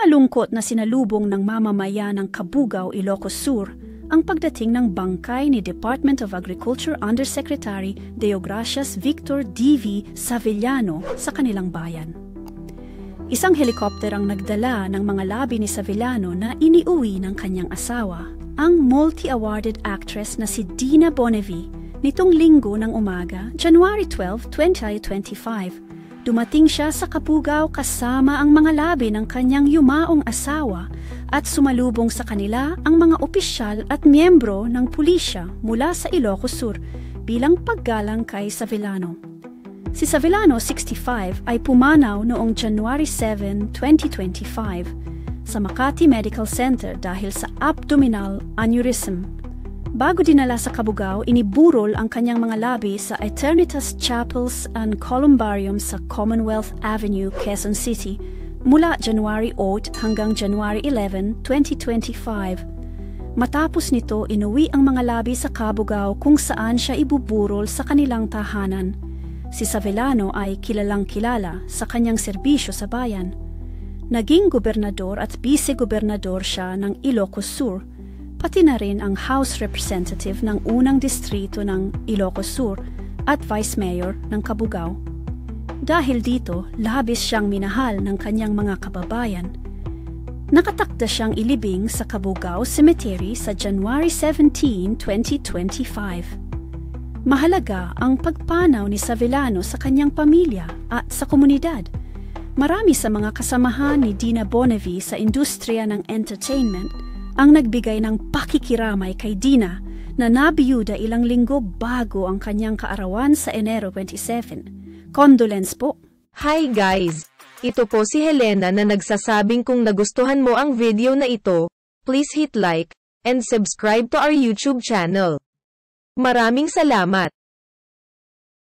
malungkot na sinalubong ng mamamayan ng Cabugao, Ilocos Sur ang pagdating ng bangkay ni Department of Agriculture Undersecretary Deogracias Victor D.V. Savellano sa kanilang bayan. Isang helikopter ang nagdala ng mga labi ni Savellano na iniuwi ng kanyang asawa, ang multi-awarded actress na si Dina Bonnevie, nitong linggo ng umaga, January 12, 2025. Dumating siya sa Cabugao kasama ang mga labi ng kanyang yumaong asawa at sumalubong sa kanila ang mga opisyal at miyembro ng pulisya mula sa Ilocos Sur bilang paggalang kay Savellano. Si Savellano, 65, ay pumanaw noong January 7, 2025 sa Makati Medical Center dahil sa abdominal aneurysm. Bago dinala sa Cabugao, iniburol ang kanyang mga labi sa Eternitas Chapels and Columbarium sa Commonwealth Avenue, Quezon City mula January 8 hanggang January 11, 2025. Matapos nito, inuwi ang mga labi sa Cabugao kung saan siya ibuburol sa kanilang tahanan. Si Savellano ay kilalang-kilala sa kanyang serbisyo sa bayan. Naging gobernador at vice-gobernador siya ng Ilocos Sur, pati na rin ang House Representative ng unang distrito ng Ilocos Sur at Vice Mayor ng Cabugao. Dahil dito, labis siyang minahal ng kanyang mga kababayan. Nakatakda siyang ilibing sa Cabugao Cemetery sa January 17, 2025. Mahalaga ang pagpanaw ni Savellano sa kanyang pamilya at sa komunidad. Marami sa mga kasamahan ni Dina Bonnevie sa industriya ng entertainment ang nagbigay ng pakikiramay kay Dina na nabiyuda ilang linggo bago ang kanyang kaarawan sa Enero 27. Condolence po! Hi guys! Ito po si Helena na nagsasabing kung nagustuhan mo ang video na ito, please hit like and subscribe to our YouTube channel. Maraming salamat!